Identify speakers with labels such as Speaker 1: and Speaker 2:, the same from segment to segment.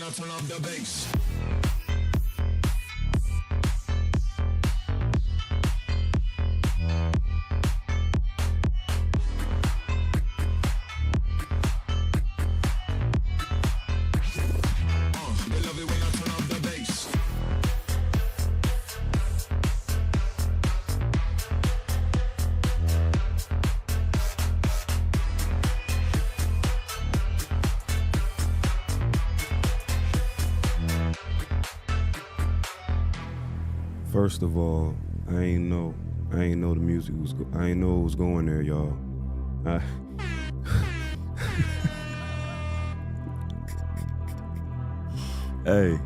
Speaker 1: when I turn up the bass. They love it when I turn up the bass.
Speaker 2: First of all, I ain't know the music was. I ain't know it was going there, y'all. Hey,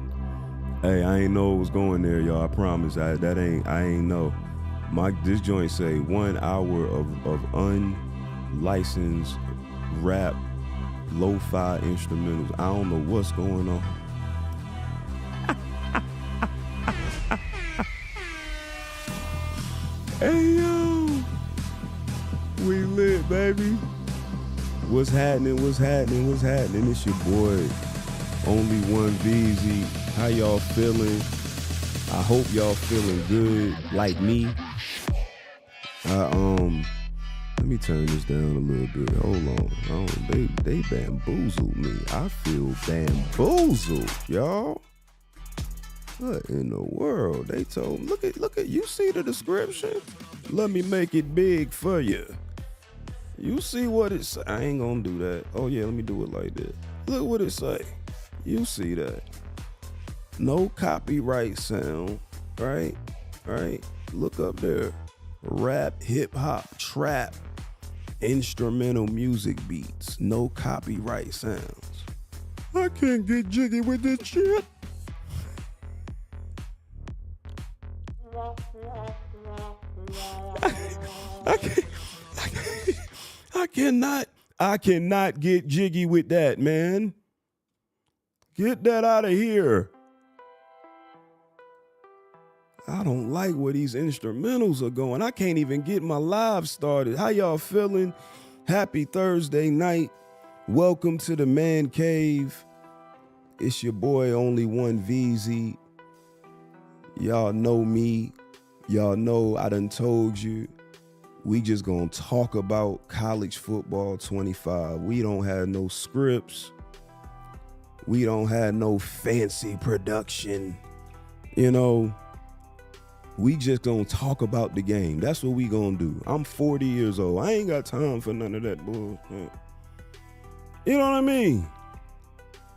Speaker 2: I ain't know it was going there, y'all. I promise. I ain't know. This joint say 1 hour of unlicensed rap, lo-fi instrumentals. I don't know what's going on. Hey yo, we lit, baby. What's happening? It's your boy, Only One VZ. How y'all feeling? I hope y'all feeling good, like me. Let me turn this down a little bit. Hold on. They bamboozled me. I feel bamboozled, y'all. What in the world? They told me, look at, you see the description? Let me make it big for you. You see what it say? I ain't gonna do that. Oh yeah, let me do it like that. Look what it say. You see that? No copyright sound, right? Look up there. Rap, hip hop, trap, instrumental music beats. No copyright sounds. I can't get jiggy with this shit. I cannot get jiggy with that, man. Get that out of here. I don't like where these instrumentals are going. I can't even get my live started. How y'all feeling? Happy Thursday night. Welcome to the Man Cave. It's your boy, Only One VZ. Y'all know me. Y'all know I done told you. We just gonna talk about college football 25. We don't have no scripts. We don't have no fancy production. You know, we just gonna talk about the game. That's what we gonna do. I'm 40 years old. I ain't got time for none of that bullshit. You know what I mean?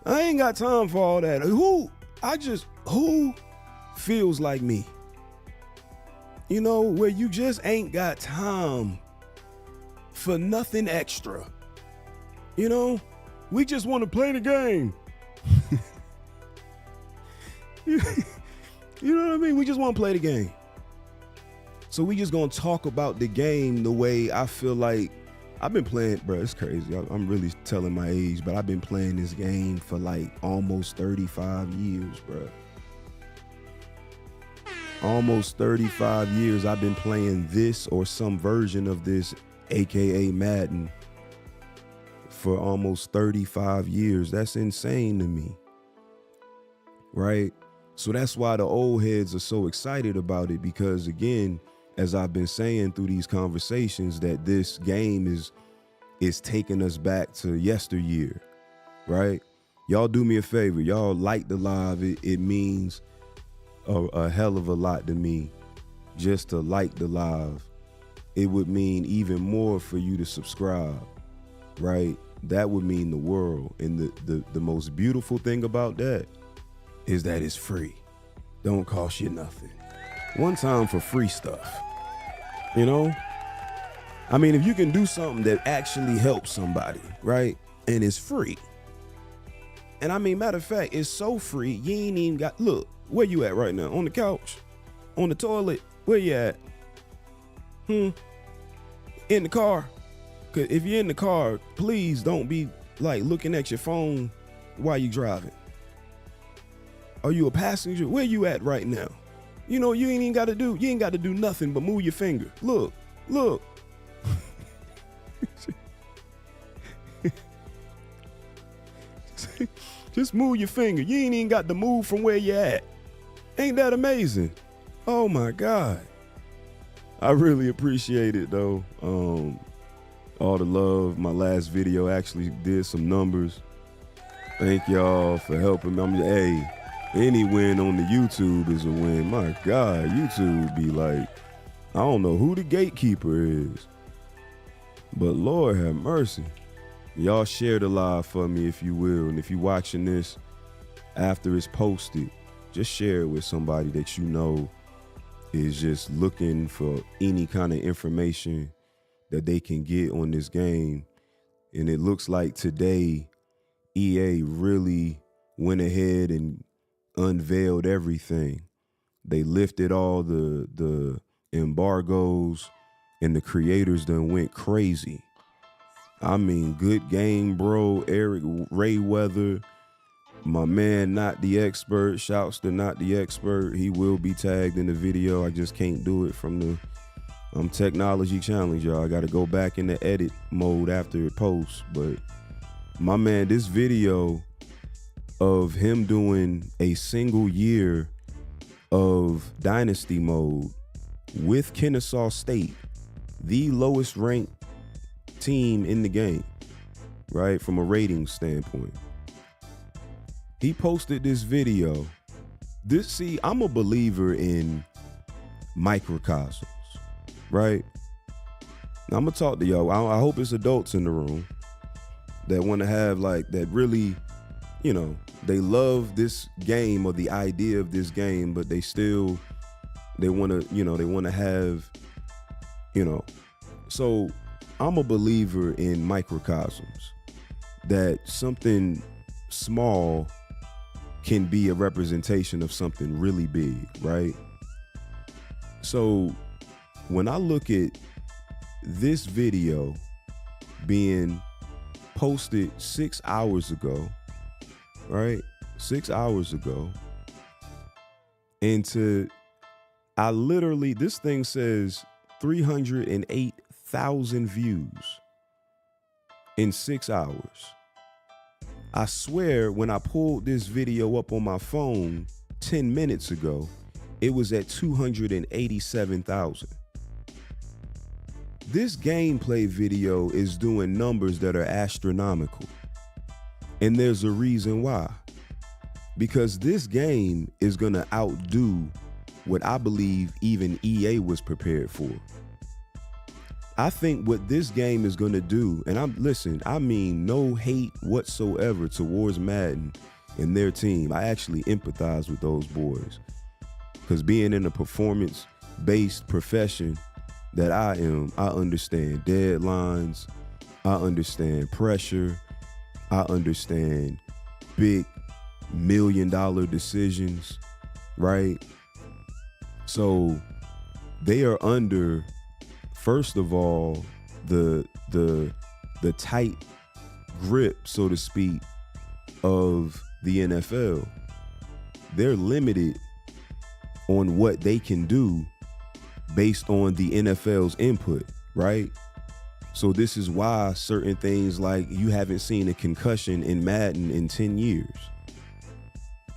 Speaker 2: I ain't got time for all that. Who feels like me? You know, where you just ain't got time for nothing extra. You know, we just want to play the game. You know what I mean? We just want to play the game. So we just gonna talk about the game the way I feel like I've been playing, bro. It's crazy. I'm really telling my age, but I've been playing this game for like almost 35 years, bro. Almost 35 years I've been playing this or some version of this, aka Madden, for almost 35 years. That's insane to me, right? So that's why the old heads are so excited about it, because again, as I've been saying through these conversations, that this game is taking us back to yesteryear, right? Y'all do me a favor. Y'all like the live. It means a hell of a lot to me just to like the live. It would mean even more for you to subscribe, right? That would mean the world. And the most beautiful thing about that is that it's free. Don't cost you nothing. One time for free stuff, you know? I mean, if you can do something that actually helps somebody, right? And it's free. And I mean, matter of fact, it's so free, you ain't even got, look, where you at right now? On the couch? On the toilet? Where you at? In the car? Cause if you're in the car, please don't be like looking at your phone while you driving. Are you a passenger? Where you at right now? You know, you ain't got to do nothing but move your finger. Look. Just move your finger. You ain't even got to move from where you at. Ain't that amazing? Oh my God. I really appreciate it though. All the love. My last video actually did some numbers. Thank y'all for helping me. Hey, any win on the YouTube is a win. My God, YouTube be like, I don't know who the gatekeeper is, but Lord have mercy. Y'all share the live for me if you will. And if you're watching this after it's posted, just share it with somebody that you know is just looking for any kind of information that they can get on this game. And it looks like today EA really went ahead and unveiled everything. They lifted all the embargoes and the creators done went crazy. I mean, good game, bro. Eric Rayweather, my man, Not the Expert. Shouts to Not the Expert. He will be tagged in the video. I just can't do it from the technology challenge, y'all. I got to go back in the edit mode after it posts. But my man, this video of him doing a single year of Dynasty mode with Kennesaw State, the lowest ranked team in the game, right, from a rating standpoint. He posted this video. See, I'm a believer in microcosms, right? Now, I'm gonna talk to y'all. I hope it's adults in the room that want to have that really, they love this game or the idea of this game, but they want to have, so I'm a believer in microcosms, that something small can be a representation of something really big, right? So when I look at this video being posted 6 hours ago, right? 6 hours ago. And this thing says 308,000 views in 6 hours. I swear when I pulled this video up on my phone 10 minutes ago, it was at 287,000. This gameplay video is doing numbers that are astronomical. And there's a reason why. Because this game is going to outdo what I believe even EA was prepared for. I think what this game is going to do, and I mean no hate whatsoever towards Madden and their team. I actually empathize with those boys. Because being in a performance-based profession that I am, I understand deadlines, I understand pressure, I understand big $1 million decisions, right? So they are under, first of all, the tight grip, so to speak, of the NFL. They're limited on what they can do based on the NFL's input, right? So this is why certain things like you haven't seen a concussion in Madden in 10 years.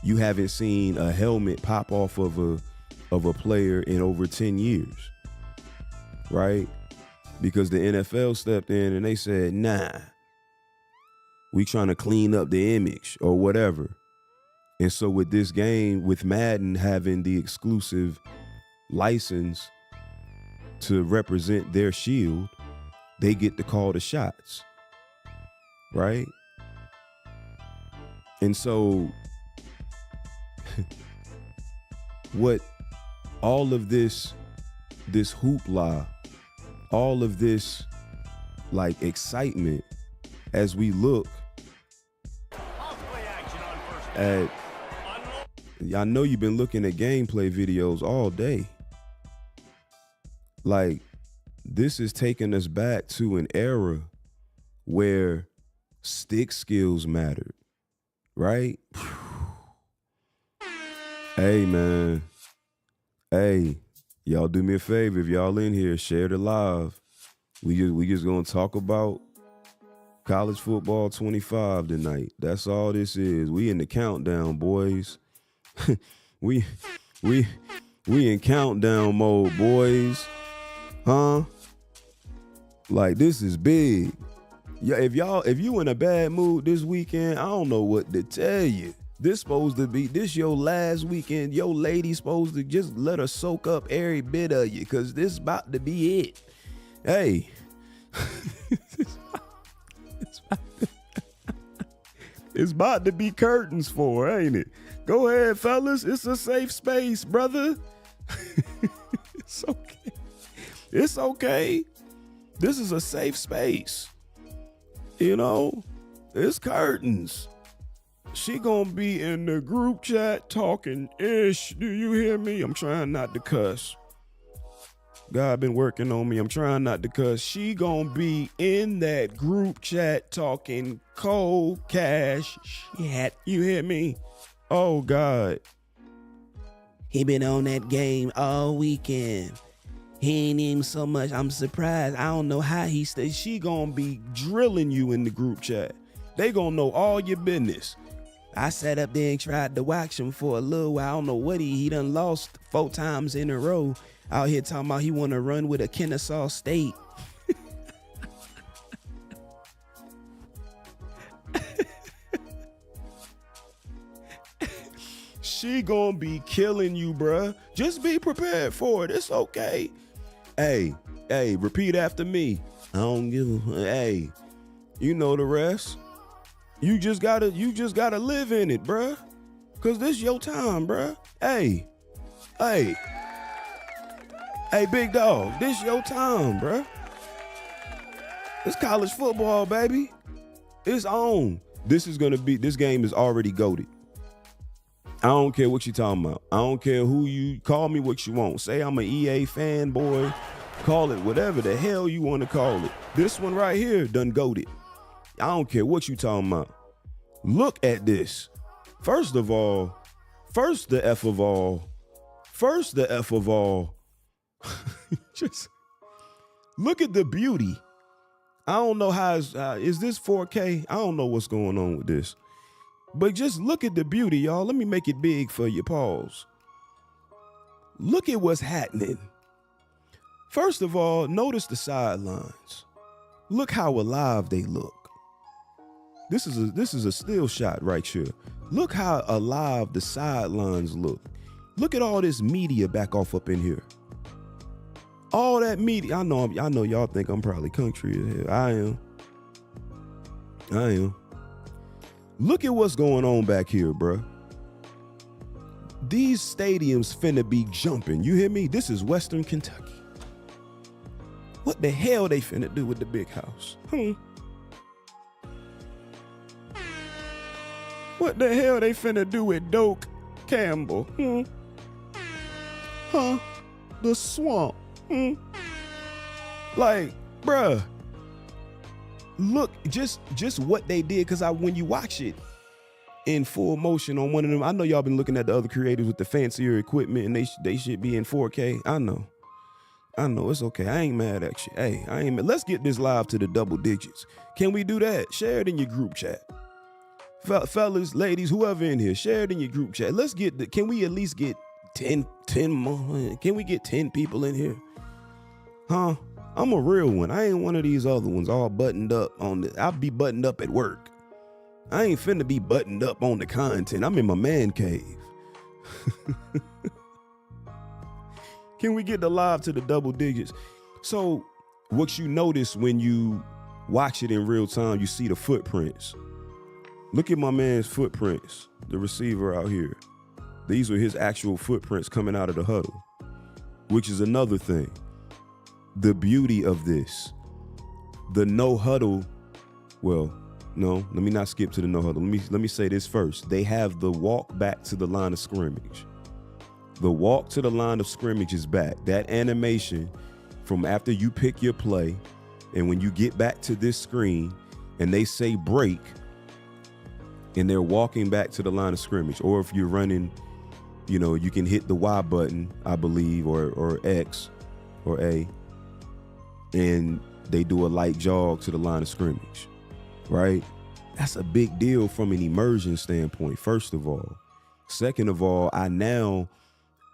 Speaker 2: You haven't seen a helmet pop off of a player in over 10 years, right? Because the NFL stepped in and they said, nah, we trying to clean up the image or whatever. And so with this game, with Madden having the exclusive license to represent their shield, they get to call the shots, right? And so what all of this hoopla, all of this excitement as we look at, I know you've been looking at gameplay videos all day. This is taking us back to an era where stick skills mattered, right? Hey, man. Hey, y'all do me a favor. If y'all in here, share the live. We just gonna talk about College football 25 tonight. That's all this is. We in the countdown, boys. we in countdown mode, boys. Huh? Like, this is big. Yeah, if you in a bad mood this weekend, I don't know what to tell you. This your last weekend. Your lady supposed to just let her soak up every bit of you, cause this about to be it. Hey. It's about to be curtains for, ain't it? Go ahead, fellas. It's a safe space, brother. It's okay. It's okay. This is a safe space. You know, it's curtains. She gonna be in the group chat talking ish. Do you hear me? I'm trying not to cuss. God been working on me. I'm trying not to cuss. She gonna be in that group chat talking cold cash shit. You hear me? Oh God. He been on that game all weekend. He ain't even so much. I'm surprised. I don't know how he stays. She gonna be drilling you in the group chat. They gonna know all your business. I sat up there and tried to watch him for a little while. I don't know what he done lost 4 times in a row. Out here talking about he want to run with a Kennesaw State. She gonna be killing you, bruh. Just be prepared for it. It's okay. Hey, repeat after me. I don't give a, hey, you know the rest. You just gotta live in it, bruh. Cause this your time, bruh. Hey, big dog, this your time, bruh. It's college football, baby. It's on. This game is already goated. I don't care what you talking about. I don't care who you call me what you want. Say I'm an EA fanboy. Call it whatever the hell you want to call it. This one right here done goated. I don't care what you talking about. Look at this. First the F of all. Just look at the beauty. I don't know how is this 4K? I don't know what's going on with this. But just look at the beauty, y'all. Let me make it big for you. Pause. Look at what's happening. First of all, notice the sidelines. Look how alive they look. This is a still shot right here. Look how alive the sidelines look. Look at all this media back off up in here. All that media. I know y'all think I'm probably country as hell. I am. Look at what's going on back here, bruh. These stadiums finna be jumping. You hear me? This is Western Kentucky. What the hell they finna do with the big house? What the hell they finna do with Doak Campbell? The swamp. Like, bruh. Look, just what they did, because when you watch it in full motion on one of them, I know y'all been looking at the other creators with the fancier equipment, and they should be in 4K. I know, it's okay. I ain't mad at you. Hey, I ain't mad. Let's get this live to the double digits. Can we do that? Share it in your group chat. Fellas, ladies, whoever in here, share it in your group chat. Can we at least get 10 more? Can we get 10 people in here? Huh? I'm a real one. I ain't one of these other ones all buttoned up on the. I'll be buttoned up at work. I ain't finna be buttoned up on the content. I'm in my man cave. Can we get the live to the double digits? So what you notice when you watch it in real time, you see the footprints. Look at my man's footprints, the receiver out here. These are his actual footprints coming out of the huddle, which is another thing. The beauty of this, the no huddle. Well, no, let me not skip to the no huddle. Let me say this first. They have the walk back to the line of scrimmage. The walk to the line of scrimmage is back. That animation from after you pick your play and when you get back to this screen and they say break and they're walking back to the line of scrimmage, or if you're running, you can hit the Y button, I believe, or X or A, and they do a light jog to the line of scrimmage. right? That's a big deal from an immersion standpoint, first of all. Second of all, I now,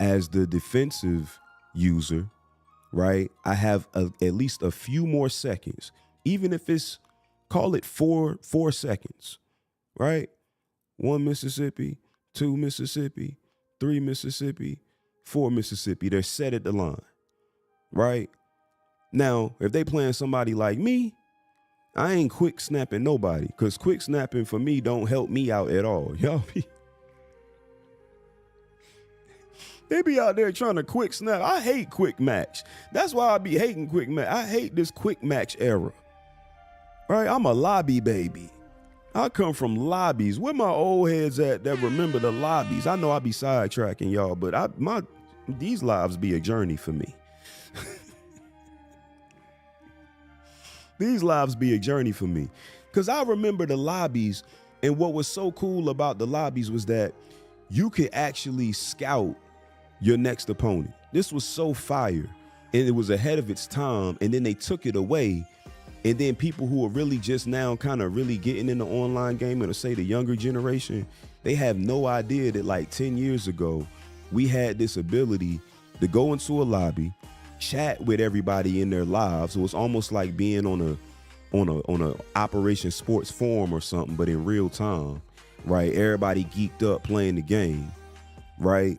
Speaker 2: as the defensive user, right, I have at least a few more seconds, even if it's, call it 4 seconds, right? 1 Mississippi, 2 Mississippi, 3 Mississippi, 4 Mississippi. They're set at the line, right? Now, if they playing somebody like me, I ain't quick snapping nobody, because quick snapping for me don't help me out at all. Y'all they be out there trying to quick snap. I hate quick match. That's why I be hating quick match. I hate this quick match era. Right? I'm a lobby baby. I come from lobbies. Where my old heads at that remember the lobbies? I know I be sidetracking y'all, but these lives be a journey for me. These lives be a journey for me. Because I remember the lobbies, and what was so cool about the lobbies was that you could actually scout your next opponent. This was so fire, and it was ahead of its time, and then they took it away, and then people who are really just now kind of really getting in the online game, and to say the younger generation, they have no idea that like 10 years ago, we had this ability to go into a lobby, chat with everybody in their lives. It was almost like being on a Operation Sports Forum or something, but in real time, right? Everybody geeked up playing the game, right?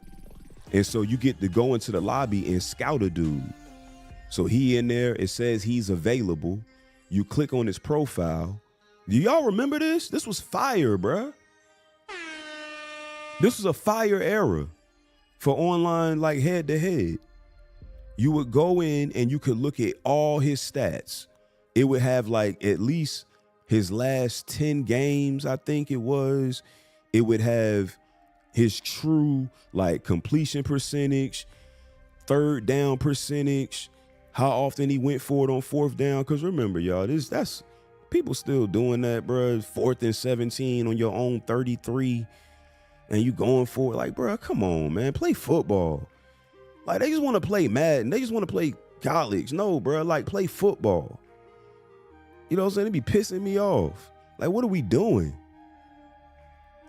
Speaker 2: And so you get to go into the lobby and scout a dude. So he in there, it says he's available. You click on his profile. Do y'all remember this? This was fire, bruh. This was a fire era for online, like head to head. You would go in and you could look at all his stats. It would have like at least his last 10 games, I think it was. It would have his true like completion percentage, third down percentage, how often he went for it on fourth down. Because remember, y'all, that's people still doing that, bro. 4th and 17 on your own 33, and you going for it. Like, bro, come on, man, play football. Like, they just want to play Madden. They just want to play college. No, bro, like, play football. You know what I'm saying? It be pissing me off. Like, what are we doing?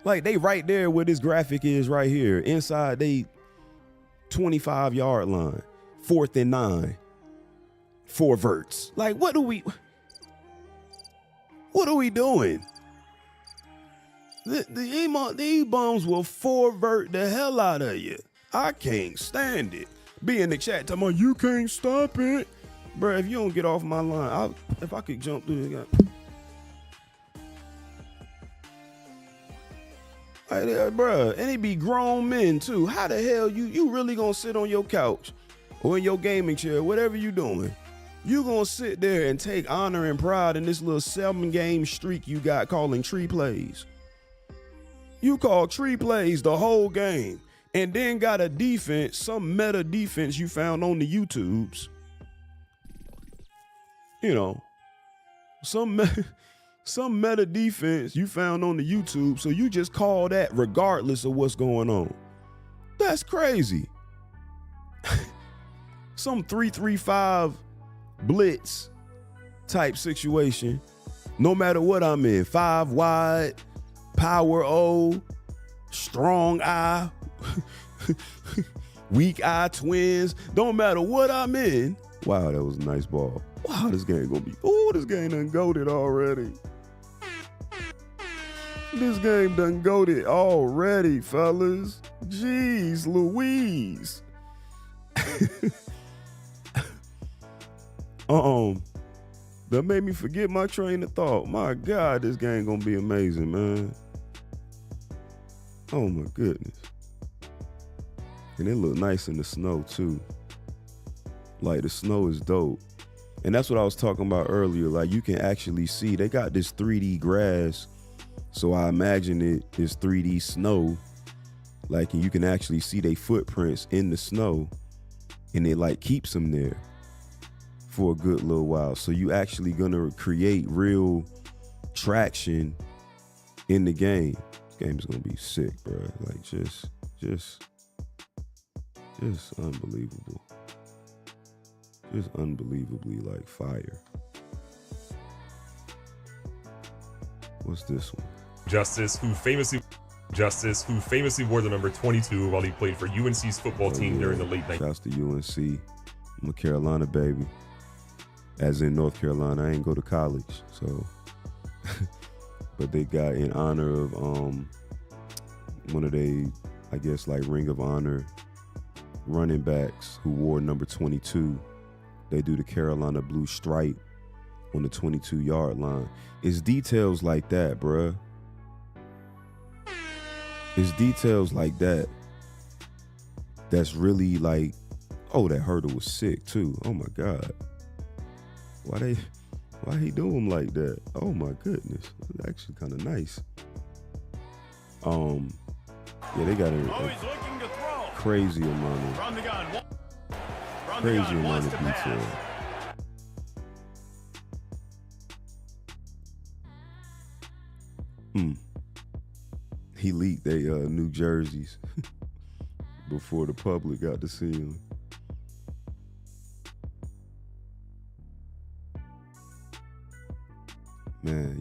Speaker 2: Like, they right there where this graphic is right here. Inside they 25-yard line. 4th and 9. 4 verts. Like, what are we doing? These bums will 4-vert the hell out of you. I can't stand it. Be in the chat talking about you can't stop it. Bro, if you don't get off my line, if I could jump through the guy. Like, bro, and it be grown men too. How the hell you really gonna sit on your couch or in your gaming chair, whatever you doing? You gonna sit there and take honor and pride in this little 7-game streak you got calling tree plays. You call tree plays the whole game and then got a defense, some meta defense you found on the YouTubes. You know, some meta defense you found on the YouTube, so you just call that regardless of what's going on. That's crazy. Some 3-3-5 blitz type situation, no matter what I'm in. 5 wide, power O, strong I, weak eye twins, don't matter what I'm in. Wow, that was a nice ball. Wow, this game gonna be, this game done goated already. This game done goated already, fellas. Jeez Louise. That made me forget my train of thought. My God, this game gonna be amazing, man. Oh my goodness. And it look nice in the snow too. Like, the snow is dope. And that's what I was talking about earlier. Like, you can actually see they got this 3D grass. So I imagine it is 3D snow. Like, and you can actually see their footprints in the snow, and it like keeps them there for a good little while. So you actually gonna create real traction in the game. This game is gonna be sick, bro. Like, just unbelievable. Just unbelievably like fire. What's this one?
Speaker 3: Justice, who famously wore the number 22 while he played for UNC's football team during the late 90s.
Speaker 2: Shouts to UNC. I'm a Carolina baby. As in North Carolina, I ain't go to college, so. But they got in honor of one of they, I guess, like Ring of Honor running backs who wore number 22. They do the Carolina blue stripe on the 22-yard line. It's details like that, bruh. It's details like that that's really like, oh, that hurdle was sick too. Oh my God. Why he do him like that? Oh my goodness. It's actually kind of nice. Yeah, they got a crazy amount of detail. He leaked they new jerseys before the public got to see them. Man,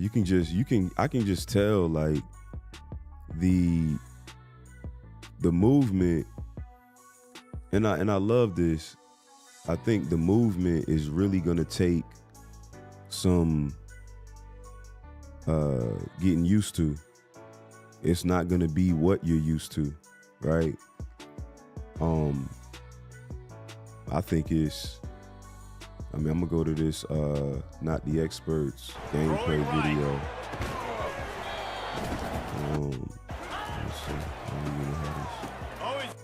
Speaker 2: I can just tell like the movement, and I love this. I think the movement is really gonna take some getting used to. It's not gonna be what you're used to, right? I think I'm gonna go to this Not the Experts gameplay video. Let's see. I don't even know how this.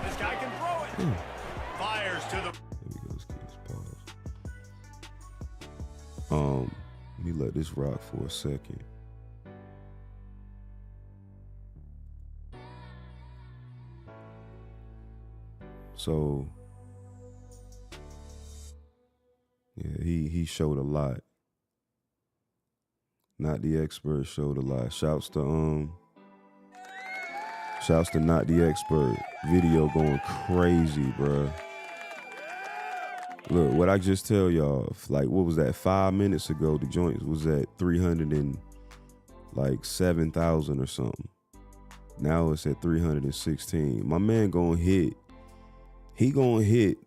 Speaker 4: This guy can throw it. Fires to the.
Speaker 2: There we go. Let's keep this pause. Let me let this rock for a second. So, yeah, he showed a lot. Not the Expert showed a lot. Shouts to Not the Expert. Video going crazy, bruh. Look, what I just tell y'all, like, what was that, 5 minutes ago, the joint was at 307,000 or something. Now it's at 316. My man gonna hit. He gonna hit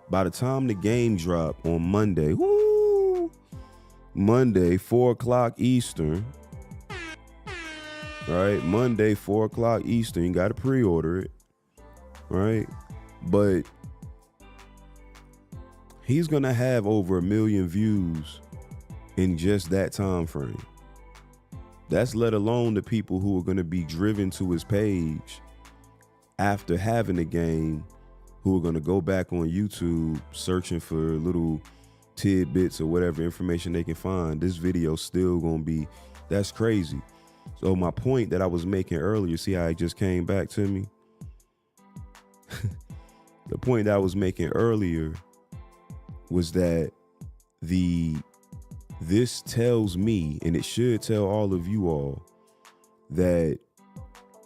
Speaker 2: by the time the game drop on Monday. Woo! Monday, 4 o'clock Eastern. Right? Monday, 4 o'clock Eastern. You gotta pre-order it. Right? But he's gonna have over 1 million views in just that time frame. That's let alone the people who are gonna be driven to his page after having the game, who are going to go back on YouTube searching for little tidbits or whatever information they can find. This video still going to be, that's crazy. So my point that I was making earlier, see how it just came back to me? The point that I was making earlier was that this tells me, and it should tell all of you all, that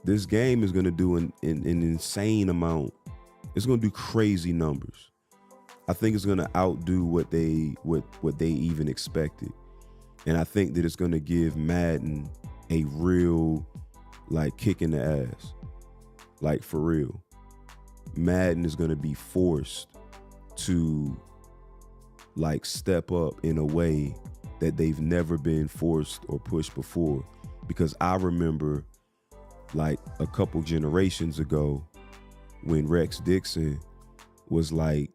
Speaker 2: this game is going to do an insane amount. It's gonna do crazy numbers. I think it's gonna outdo what they even expected, and I think that it's gonna give Madden a real like kick in the ass, like for real. Madden is gonna be forced to like step up in a way that they've never been forced or pushed before, because I remember like a couple generations ago, when Rex Dixon was like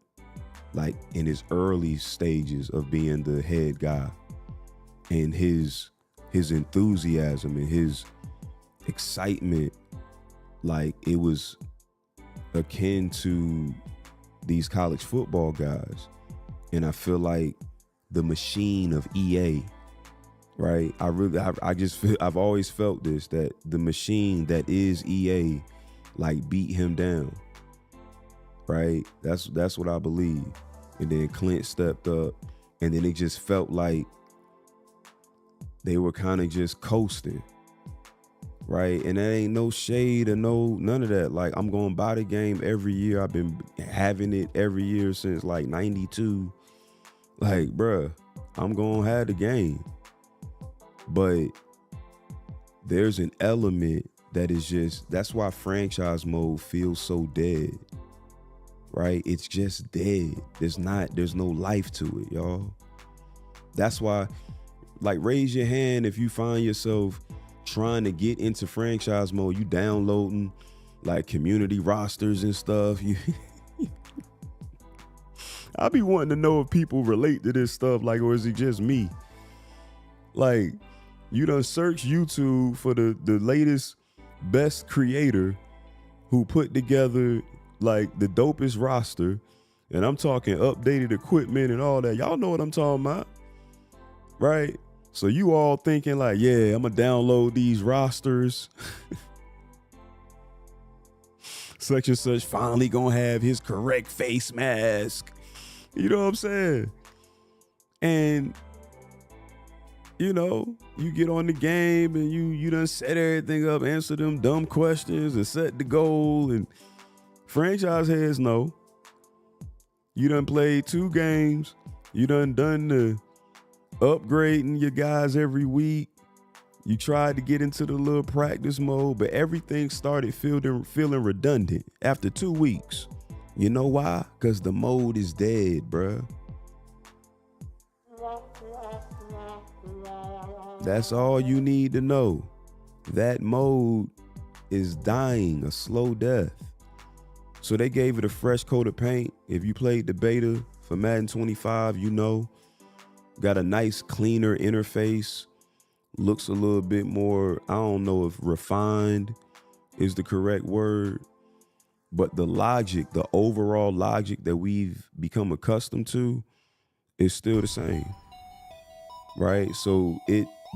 Speaker 2: in his early stages of being the head guy, and his enthusiasm and his excitement, like it was akin to these college football guys. And I feel like the machine of EA, right? I've always felt this, that the machine that is EA like beat him down, right? That's what I believe. And then Clint stepped up, and then it just felt like they were kind of just coasting, right? And that ain't no shade or none of that. Like, I'm going to buy the game every year. I've been having it every year since like 92. Like, bruh, I'm gonna have the game. But there's an element that is just, that's why franchise mode feels so dead. Right? It's just dead. There's no life to it, y'all. That's why, like, raise your hand if you find yourself trying to get into franchise mode. You downloading like community rosters and stuff. I be wanting to know if people relate to this stuff, like, or is it just me? Like, you done search YouTube for the latest best creator who put together like the dopest roster, and I'm talking updated equipment and all that. Y'all know what I'm talking about, right? So you all thinking like, yeah, I'm gonna download these rosters. Such and such finally gonna have his correct face mask. You know what I'm saying? And you know, you get on the game and you done set everything up, answer them dumb questions and set the goal, and franchise heads know. You done played 2 games. You done the upgrading your guys every week. You tried to get into the little practice mode, but everything started feeling redundant after 2 weeks. You know why? Because the mode is dead, bruh. That's all you need to know. That mode is dying a slow death. So they gave it a fresh coat of paint. If you played the beta for Madden 25, you know. Got a nice, cleaner interface. Looks a little bit more, I don't know if refined is the correct word, but the logic, the overall logic that we've become accustomed to is still the same, right? So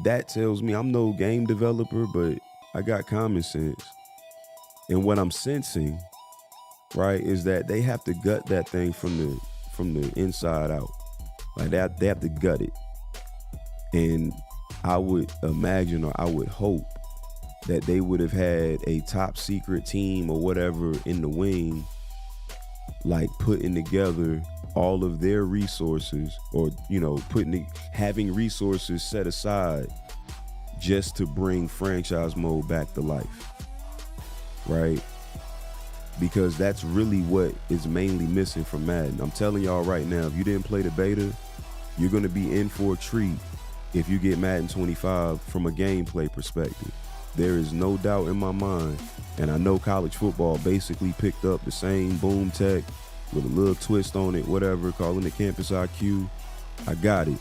Speaker 2: that tells me, I'm no game developer, but I got common sense. And what I'm sensing, right, is that they have to gut that thing from the inside out. Like they have to gut it. And I would imagine, or I would hope, that they would have had a top secret team or whatever in the wing, like putting together all of their resources, or, you know, having resources set aside just to bring franchise mode back to life, right? Because that's really what is mainly missing from Madden. I'm telling y'all right now, if you didn't play the beta, you're going to be in for a treat if you get Madden 25 from a gameplay perspective. There is no doubt in my mind, and I know college football basically picked up the same boom tech with a little twist on it, whatever, calling it campus IQ. I got it.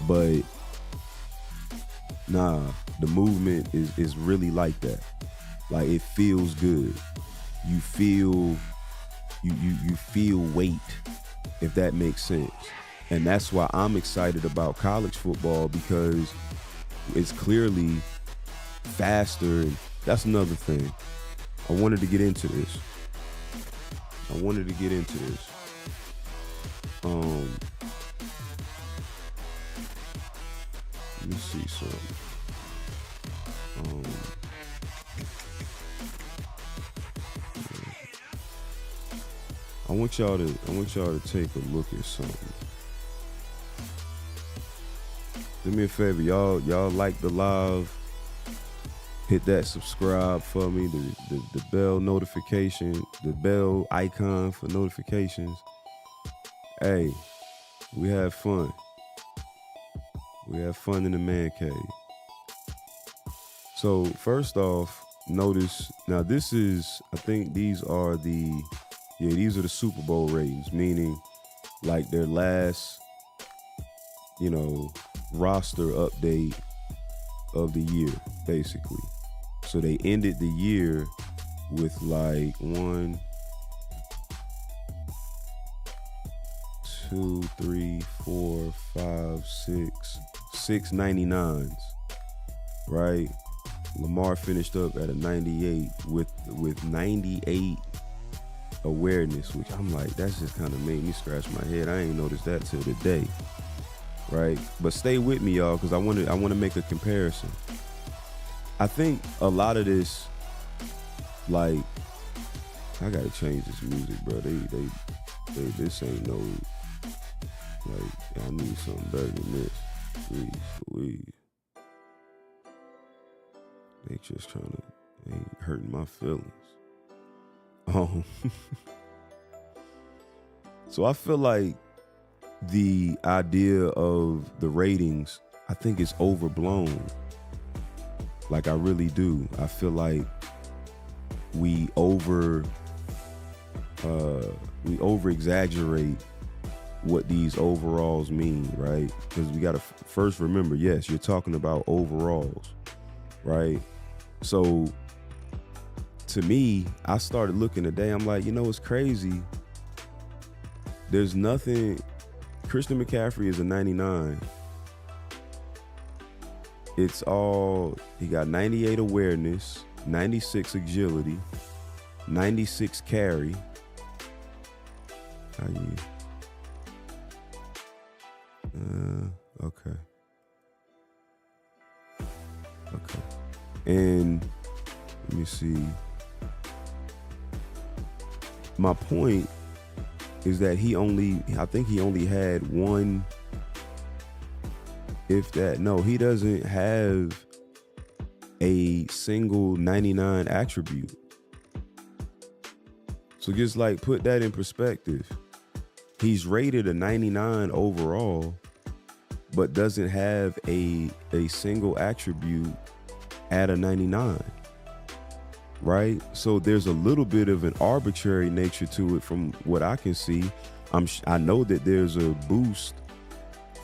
Speaker 2: But nah, the movement is really like that. Like, it feels good. You feel weight, if that makes sense. And that's why I'm excited about college football, because it's clearly faster. And that's another thing. I wanted to get into this. Let me see something. I want y'all to take a look at something. Do me a favor, y'all like the live. Hit that subscribe for me, the bell notification, the bell icon for notifications. Hey, we have fun. We have fun in the man cave. So first off, notice, now this is, I think these are the Super Bowl ratings, meaning like their last, roster update of the year, basically. So they ended the year with like 1, 2, 3, 4, 5, 6 99s, right? Lamar finished up at a 98 with 98 awareness, which I'm like, that's just kind of made me scratch my head. I ain't noticed that till today, right? But stay with me, y'all, because I want to make a comparison. I think a lot of this, like, I gotta change this music, bro. This ain't no. Like, I need something better than this. Please, Louise. They just they ain't hurting my feelings. So I feel like the idea of the ratings, I think it's overblown. Like, I really do. I feel like we over exaggerate what these overalls mean, right? Because we got to first remember, yes, you're talking about overalls, right? So to me, I started looking today, I'm like, it's crazy. There's nothing. Christian McCaffrey is a 99. It's all, he got 98 awareness, 96 agility, 96 carry. How you? Okay. Okay. And let me see. My point is that I think he only had one, if that. No, he doesn't have a single 99 attribute. So just like put that in perspective. He's rated a 99 overall, but doesn't have a single attribute at a 99. Right? So there's a little bit of an arbitrary nature to it from what I can see. I know that there's a boost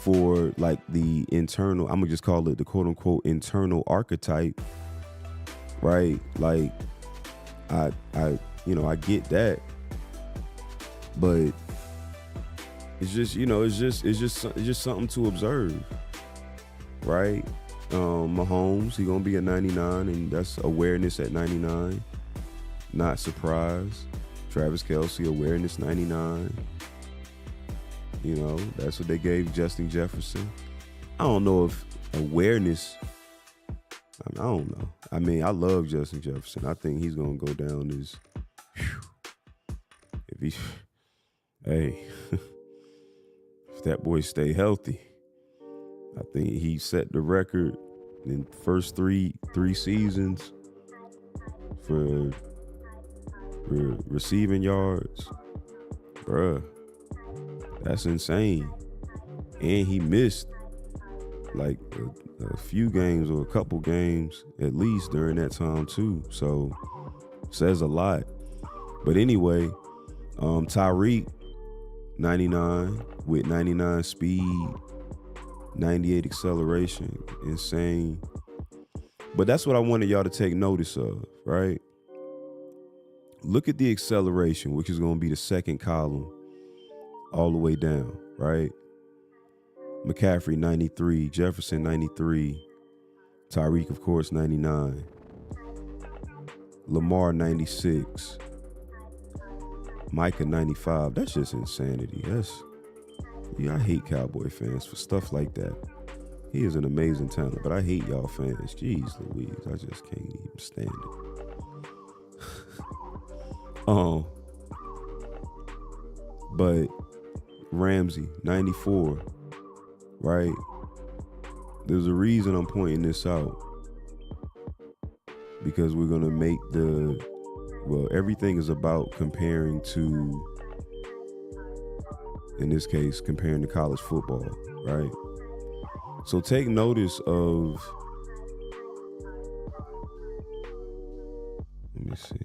Speaker 2: for like the internal, I'm gonna just call it the quote unquote internal archetype, right? Like I get that, but it's just something to observe, right? Mahomes, he gonna be a 99, and that's awareness at 99. Not surprised. Travis Kelce, awareness 99. That's what they gave Justin Jefferson. I don't know if awareness, I don't know. I mean, I love Justin Jefferson. I think he's gonna go down as, if that boy stay healthy, I think he set the record in the first three seasons for receiving yards. Bruh, that's insane. And he missed like a few games or a couple games at least during that time too. So says a lot. But anyway, Tyreek, 99 with 99 speed, 98 acceleration, insane. But that's what I wanted y'all to take notice of, right? Look at the acceleration, which is going to be the second column all the way down, right? McCaffrey, 93, Jefferson, 93, Tyreek, of course, 99, Lamar, 96, Micah, 95. That's just insanity. I hate Cowboy fans for stuff like that. He is an amazing talent, but I hate y'all fans. Jeez Louise, I just can't even stand it. But Ramsey, 94, right? There's a reason I'm pointing this out. Because we're gonna make everything is about comparing to, in this case, comparing to college football, right? So take notice of, let me see.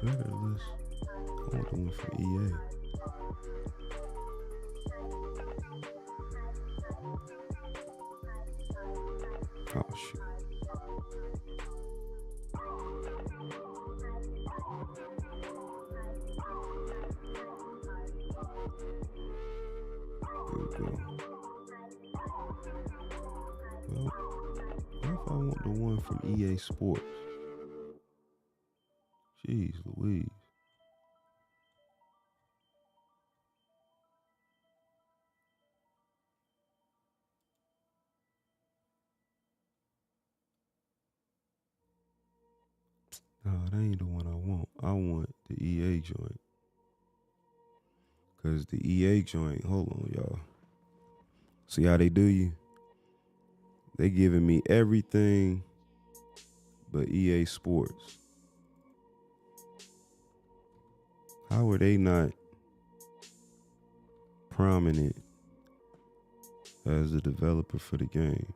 Speaker 2: Where is this? I want the one from EA. Oh, shoot. There we go. Well, what if I want the one from EA Sports? Jeez Louise. No, that ain't the one I want. I want the EA joint. Because the EA joint, hold on, y'all. See how they do you? They giving me everything but EA Sports. How are they not prominent as a developer for the game?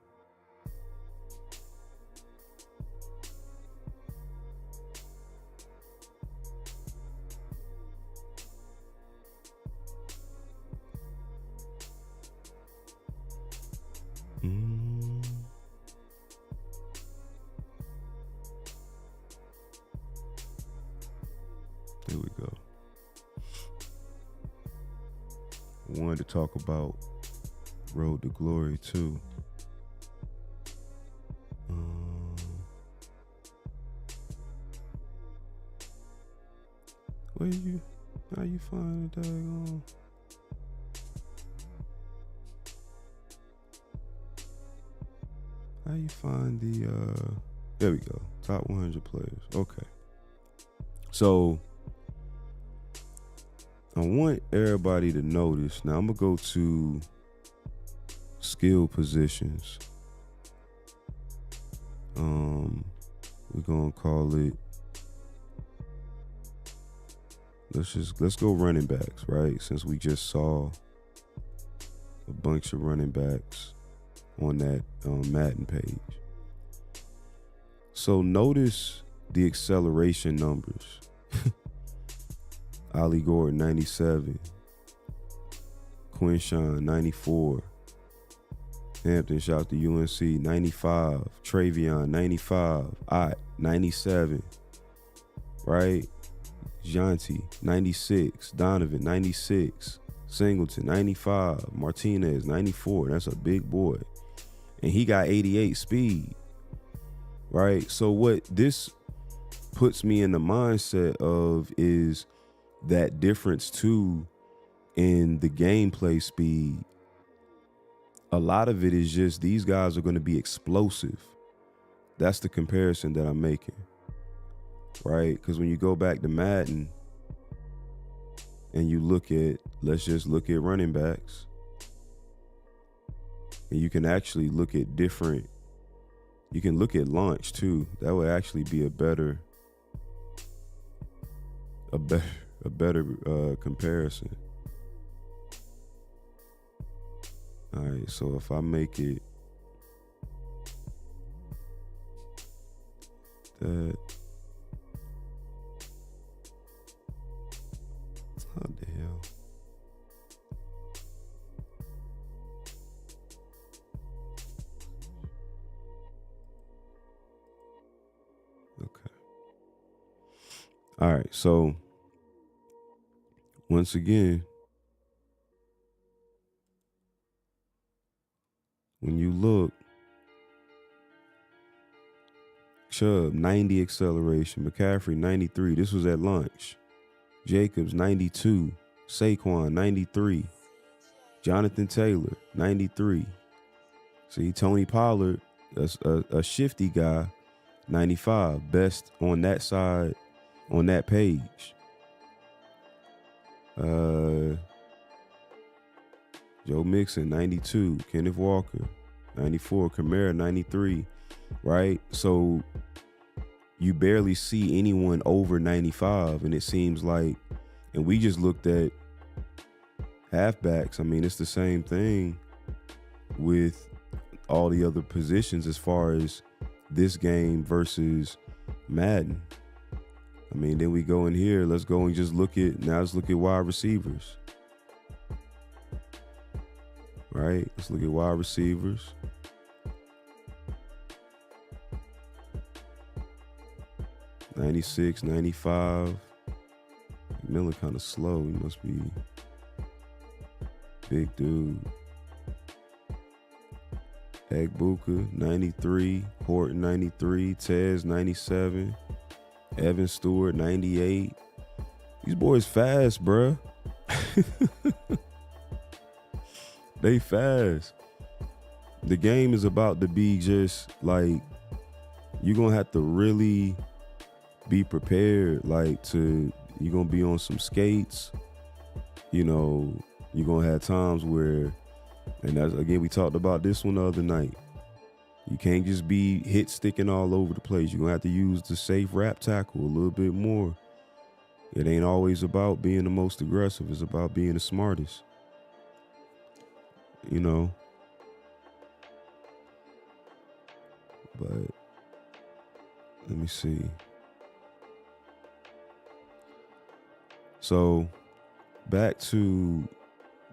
Speaker 2: There we go. I wanted to talk about Road to Glory too. How you find the daggone? How you find the there we go. Top 100 players. Okay. So I want everybody to notice. Now I'm gonna go to skill positions. We're gonna call it. Let's go running backs, right? Since we just saw a bunch of running backs on that Madden page. So notice the acceleration numbers. Ollie Gordon, 97. Quinshawn, 94. Hampton, shout to UNC, 95. Travion, 95. Ott, 97. Right? Jonty, 96. Donovan, 96. Singleton, 95. Martinez, 94. That's a big boy. And he got 88 speed. Right? So what this puts me in the mindset of is that difference too in the gameplay speed. A lot of it is just these guys are going to be explosive. That's the comparison that I'm making. Right? Because when you go back to Madden and you look at, let's just look at running backs, and you can actually look at different, you can look at launch too. That would actually be a better comparison. All right, so if I make it that, how the hell? Okay. All right, so once again, when you look, Chubb, 90 acceleration. McCaffrey, 93. This was at launch. Jacobs, 92. Saquon, 93. Jonathan Taylor, 93. See, Tony Pollard, a shifty guy, 95. Best on that side, on that page. Joe Mixon, 92. Kenneth Walker, 94. Kamara, 93. Right? So you barely see anyone over 95, and it seems like, and we just looked at halfbacks. I mean, it's the same thing with all the other positions as far as this game versus Madden. I mean, then we go in here, let's go and just look at wide receivers. Right? Let's look at wide receivers. '96, '95. Miller kind of slow. He must be big dude. Egbuka, 93. Horton, 93. Tez, 97. Evan Stewart, 98. These boys fast, bruh. They fast. The game is about to be just like, you're going to have to really be prepared. Like you're gonna be on some skates. You know, you're gonna have times where, and that's again, we talked about this one the other night. You can't just be hit sticking all over the place. You're gonna have to use the safe wrap tackle a little bit more. It ain't always about being the most aggressive. It's about being the smartest. You know. But let me see. So back to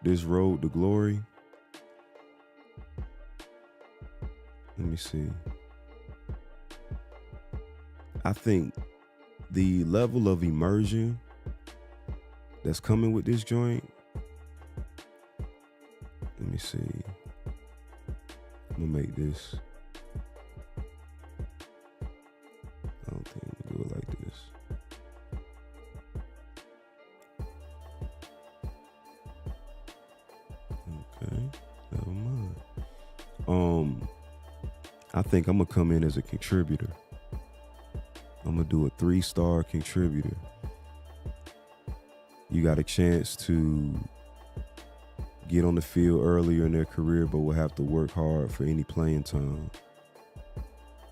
Speaker 2: this road to glory. Let me see. I think the level of immersion that's coming with this joint. Let me see. I'm gonna make this. I don't think I'm gonna do it like this. Okay, never mind. I think I'm gonna come in as a contributor. I'm gonna do a 3-star contributor. You got a chance to get on the field earlier in their career, but will have to work hard for any playing time.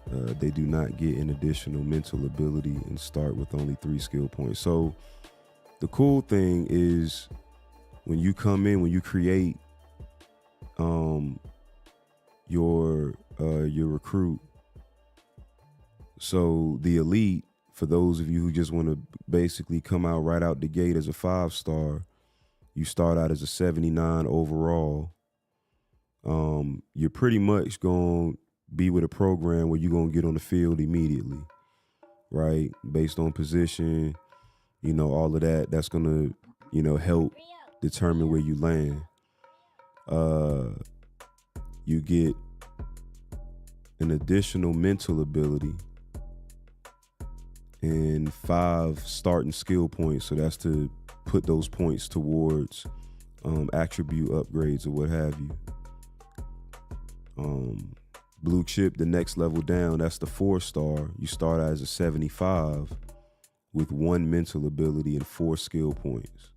Speaker 2: They do not get an additional mental ability and start with only 3 skill points. So the cool thing is when you come in, when you create your recruit. So the elite, for those of you who just want to basically come out right out the gate as a 5-star, you start out as a 79 overall. You're pretty much going to be with a program where you're going to get on the field immediately, right? Based on position, all of that. That's going to, help determine where you land. You get an additional mental ability and 5 starting skill points. So that's to put those points towards attribute upgrades or what have you. Blue chip, the next level down, that's the 4-star. You start out as a 75 with 1 mental ability and 4 skill points.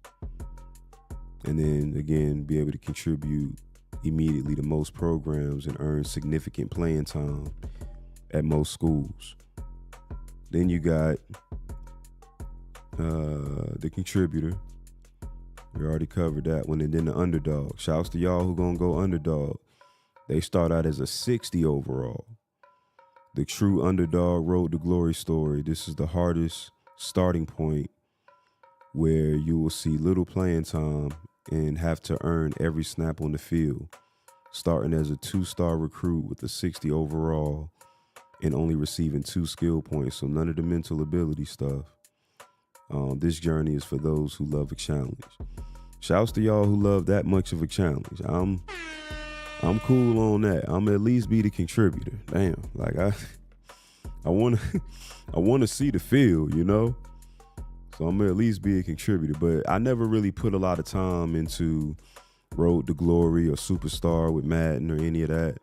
Speaker 2: And then again, be able to contribute immediately to most programs and earn significant playing time at most schools. Then you got the contributor. We already covered that one. And then the underdog. Shouts to y'all who gonna go underdog. They start out as a 60 overall. The true underdog road to glory story. This is the hardest starting point where you will see little playing time and have to earn every snap on the field. Starting as a 2-star recruit with a 60 overall and only receiving 2 skill points. So none of the mental ability stuff. This journey is for those who love a challenge. Shouts to y'all who love that much of a challenge. I'm cool on that. I'm at least be the contributor. Damn, like I want to see the field, So I'm gonna at least be a contributor. But I never really put a lot of time into Road to Glory or Superstar with Madden or any of that.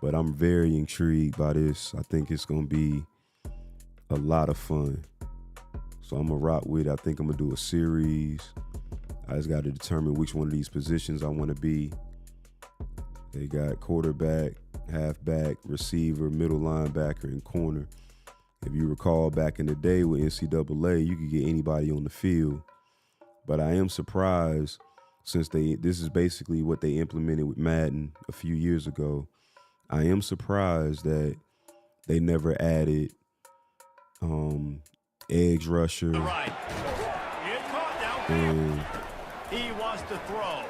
Speaker 2: But I'm very intrigued by this. I think it's gonna be a lot of fun. So I'm gonna rock with it. I think I'm gonna do a series. I just got to determine which one of these positions I want to be. They got quarterback, halfback, receiver, middle linebacker, and corner. If you recall back in the day with NCAA, you could get anybody on the field. But I am surprised since this is basically what they implemented with Madden a few years ago. I am surprised that they never added edge rusher.
Speaker 4: Right. Get caught now.
Speaker 2: And
Speaker 4: He wants to throw.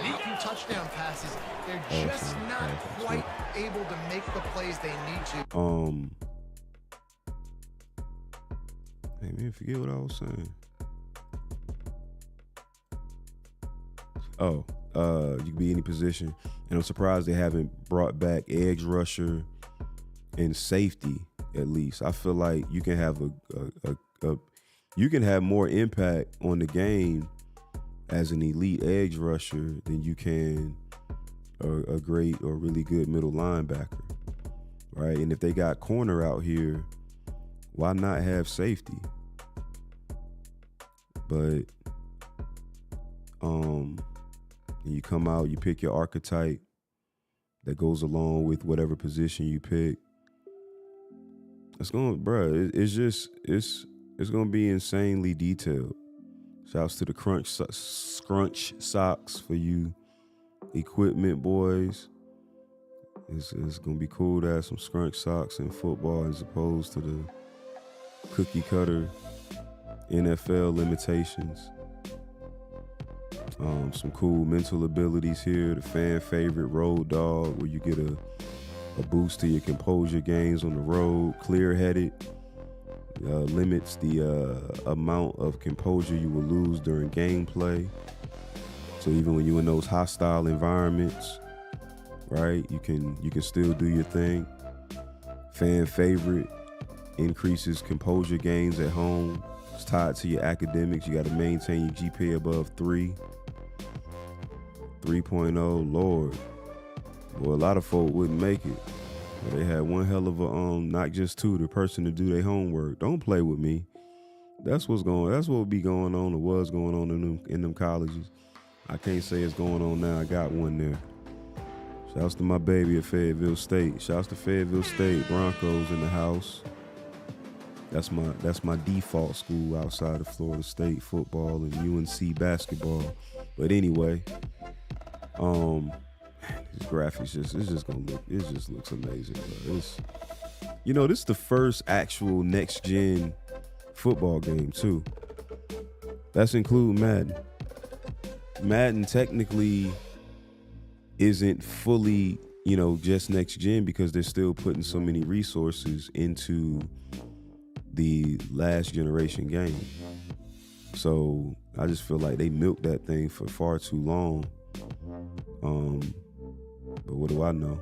Speaker 5: Making touchdown passes, they're just not quite able to make the plays they need to.
Speaker 2: Hey man, forget what I was saying. You can be any position, and I'm surprised they haven't brought back edge rusher and safety. At least I feel like you can have you can have more impact on the game as an elite edge rusher than you can a great or really good middle linebacker, right? And if they got corner out here, why not have safety? But you come out, you pick your archetype that goes along with whatever position you pick. It's gonna be insanely detailed. Shouts to the scrunch socks for you equipment boys. It's gonna be cool to have some scrunch socks in football as opposed to the cookie cutter NFL limitations. Some cool mental abilities here. The fan favorite road dog, where you get a boost to your composure gains on the road. Clear-headed limits the amount of composure you will lose during gameplay. So even when you're in those hostile environments, right, you can still do your thing. Fan favorite increases composure gains at home. It's tied to your academics. You got to maintain your GPA above 3. 3.0, Lord. Well, a lot of folk wouldn't make it. They had one hell of a not just tutor, person to do their homework. Don't play with me. That's what would be going on or was going on in them colleges. I can't say it's going on now. I got one there. Shouts to my baby at Fayetteville State. Shouts to Fayetteville State. Broncos in the house. That's my default school outside of Florida State football and UNC basketball. But anyway, these graphics it just looks amazing, bro. This is the first actual next gen football game too. That's including Madden. Madden technically isn't fully, just next gen because they're still putting so many resources into the last generation game. So I just feel like they milked that thing for far too long. But what do I know?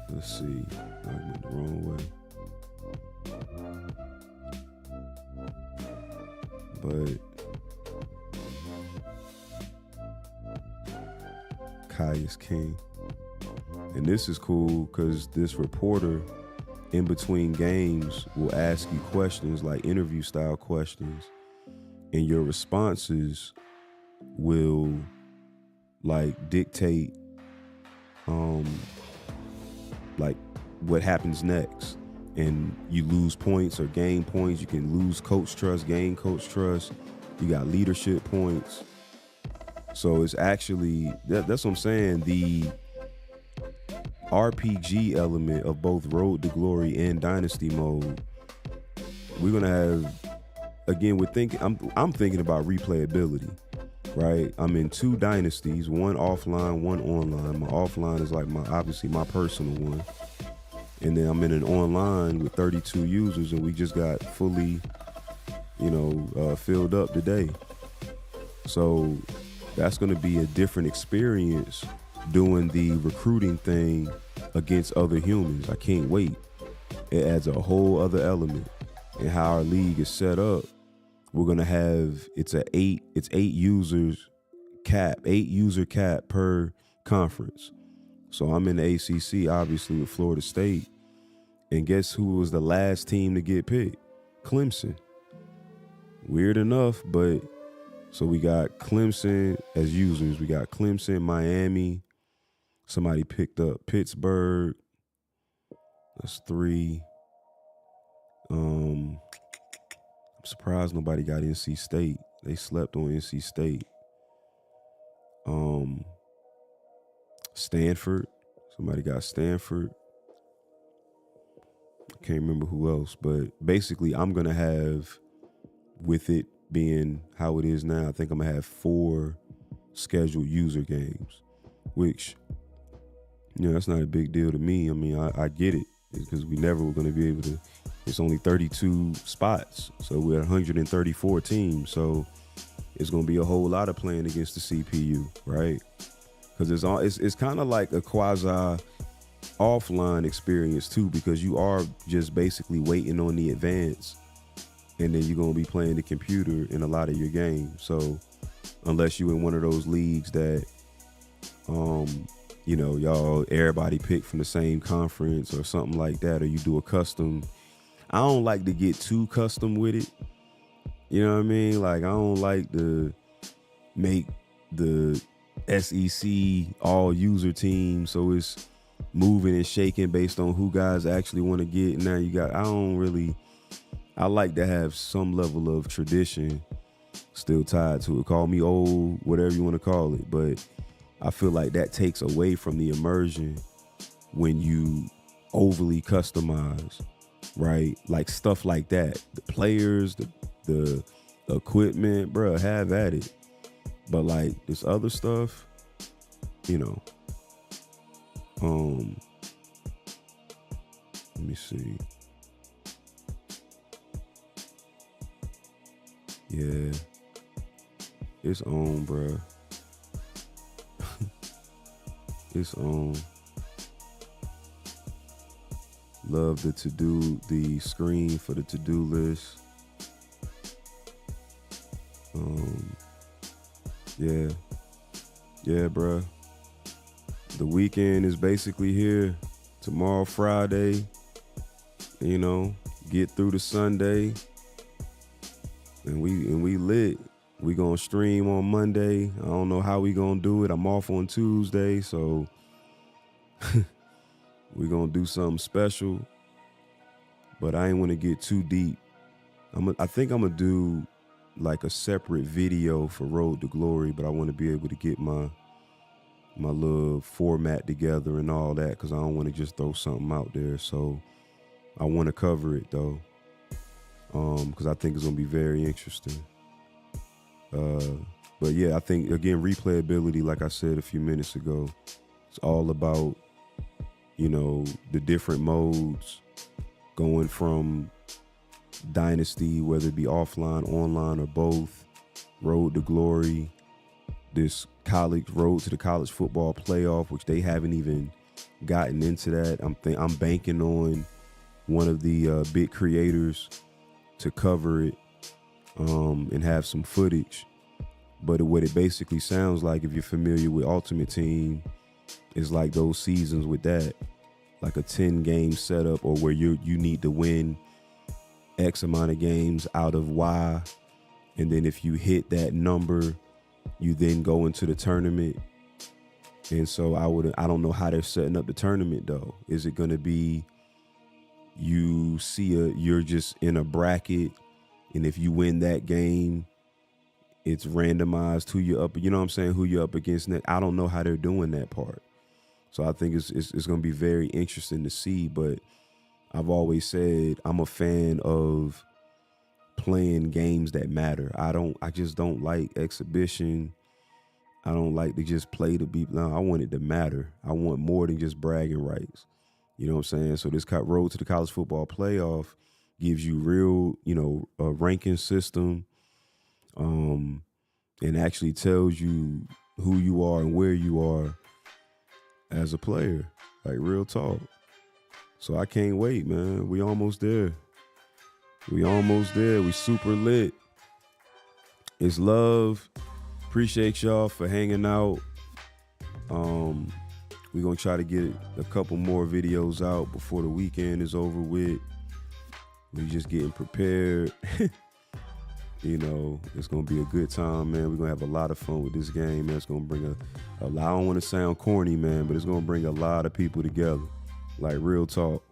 Speaker 2: Let's see. I went the wrong way. But Caius King. And this is cool because this reporter in between games will ask you questions like interview style questions, and your responses will like dictate like what happens next. And you lose points or gain points. You can lose coach trust, gain coach trust. You got leadership points. So it's actually, that's what I'm saying, the RPG element of both Road to Glory and Dynasty mode. We're gonna have, again, I'm thinking about replayability, right? I'm in 2 dynasties, one offline, one online. My offline is like obviously my personal one. And then I'm in an online with 32 users, and we just got fully, filled up today. So that's going to be a different experience doing the recruiting thing against other humans. I can't wait. It adds a whole other element. And how our league is set up, we're going to have, it's 8 users cap, 8 user cap per conference. So I'm in the ACC, obviously, with Florida State. And guess who was the last team to get picked? Clemson. Weird enough, but so we got Clemson as users. We got Clemson, Miami. Somebody picked up Pittsburgh. That's 3. I'm surprised nobody got NC State. They slept on NC State. Stanford. Somebody got Stanford. Can't remember who else, but basically I'm going to have, with it being how it is now, I think I'm going to have 4 scheduled user games, which, that's not a big deal to me. I mean, I get it because we never were going to be able to, it's only 32 spots. So we're 134 teams. So it's going to be a whole lot of playing against the CPU, right? Because it's kind of like a quasi offline experience too, because you are just basically waiting on the advance, and then you're going to be playing the computer in a lot of your games. So unless you're in one of those leagues that you know, y'all, everybody pick from the same conference or something like that, or you do a custom. I don't like to get too custom with it. You know what I mean? Like, I don't like to make the SEC all user team so it's moving and shaking based on who guys actually want to get. Now I like to have some level of tradition still tied to it. Call me old, whatever you want to call it, but I feel like that takes away from the immersion when you overly customize, right? Like stuff like that. The players, the equipment, bruh, have at it. But like this other stuff, you know, let me see. Yeah, it's on, bruh. It's on. Love the screen for the to-do list. Yeah, bruh. The weekend is basically here. Tomorrow, Friday. You know, get through the Sunday, and we lit. We gonna stream on Monday. I don't know how we gonna do it. I'm off on Tuesday, so we gonna do something special. But I ain't want to get too deep. I think I'm gonna do like a separate video for Road to Glory, but I want to be able to get my little format together and all that, because I don't want to just throw something out there. So I want to cover it though, because I think it's gonna be very interesting. But yeah, I think again, replayability, like I said a few minutes ago, it's all about, you know, the different modes, going from Dynasty, whether it be offline, online, or both, Road to Glory, this college road to the college football playoff, which they haven't even gotten into that. I'm banking on one of the big creators to cover it and have some footage. But what it basically sounds like, if you're familiar with Ultimate Team, is like those seasons with that, like a 10-game setup, or where you need to win X amount of games out of Y, and then if you hit that number, you then go into the tournament. And so I don't know how they're setting up the tournament though. Is it going to be you're just in a bracket, and if you win that game, it's randomized who you're up, you know what I'm saying, who you're up against next? I don't know how they're doing that part. So I think it's going to be very interesting to see. But I've always said I'm a fan of playing games that matter. I just don't like exhibition. I don't like to just play to be. No, I want it to matter. I want more than just bragging rights. You know what I'm saying? So this road to the college football playoff gives you real, you know, a ranking system, and actually tells you who you are and where you are as a player, like real talk. So I can't wait, man. We almost there. We super lit. It's love. Appreciate y'all for hanging out. We're gonna try to get a couple more videos out before the weekend is over with. We just getting prepared. You know, it's gonna be a good time, man. We're gonna have a lot of fun with this game, man. It's gonna bring a lot. I don't want to sound corny, man, but it's gonna bring a lot of people together. Like real talk.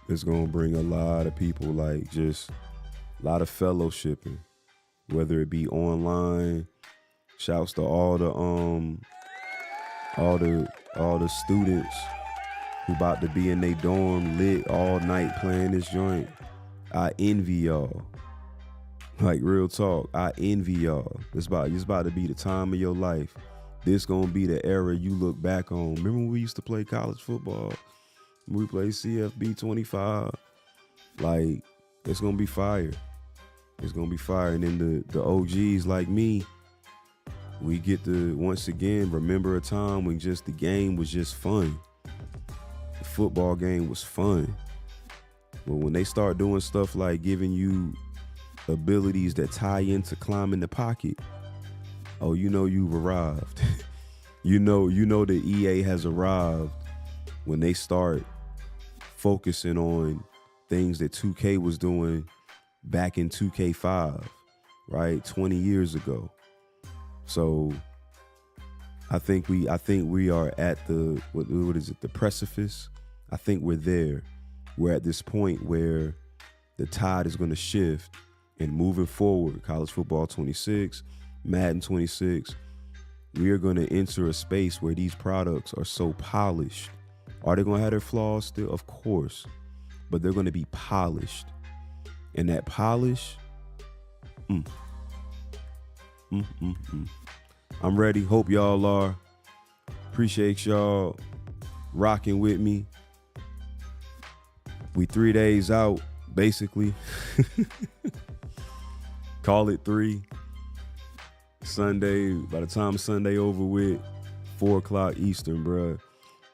Speaker 2: It's gonna bring a lot of people, like just a lot of fellowshipping, whether it be online. Shouts to all the students who about to be in their dorm lit all night playing this joint. I envy y'all. Like real talk, I envy y'all. It's about to be the time of your life. This gonna be the era you look back on. Remember when we used to play college football? When we played CFB 25. Like, it's gonna be fire. It's gonna be fire. And then the OGs like me, we get to once again remember a time when just the game was just fun. The football game was fun. But when they start doing stuff like giving you abilities that tie into climbing the pocket, oh, you know you've arrived. You know that EA has arrived when they start focusing on things that 2K was doing back in 2K5, right? 20 years ago. So I think we are at the what is it? The precipice. I think we're there. We're at this point where the tide is going to shift, and moving forward, college football 26, Madden 26, we are going to enter a space where these products are so polished. Are they going to have their flaws still? Of course, but they're going to be polished. And that polish, I'm ready. Hope y'all are. Appreciate y'all rocking with me. We 3 days out, basically. Call it 3. Sunday, by the time Sunday over with, 4 o'clock Eastern, bruh,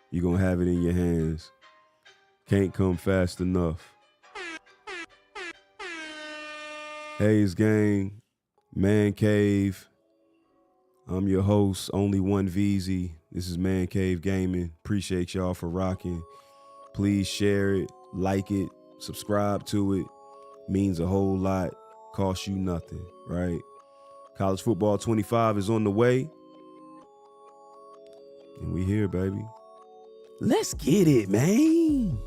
Speaker 2: you're going to have it in your hands. Can't come fast enough. Hayes Gang, Man Cave. I'm your host, Only One VZ. This is Man Cave Gaming. Appreciate y'all for rocking. Please share it, like it, subscribe to it. Means a whole lot. Costs you nothing, right? College football 25 is on the way. And we here, baby. Let's get it, man.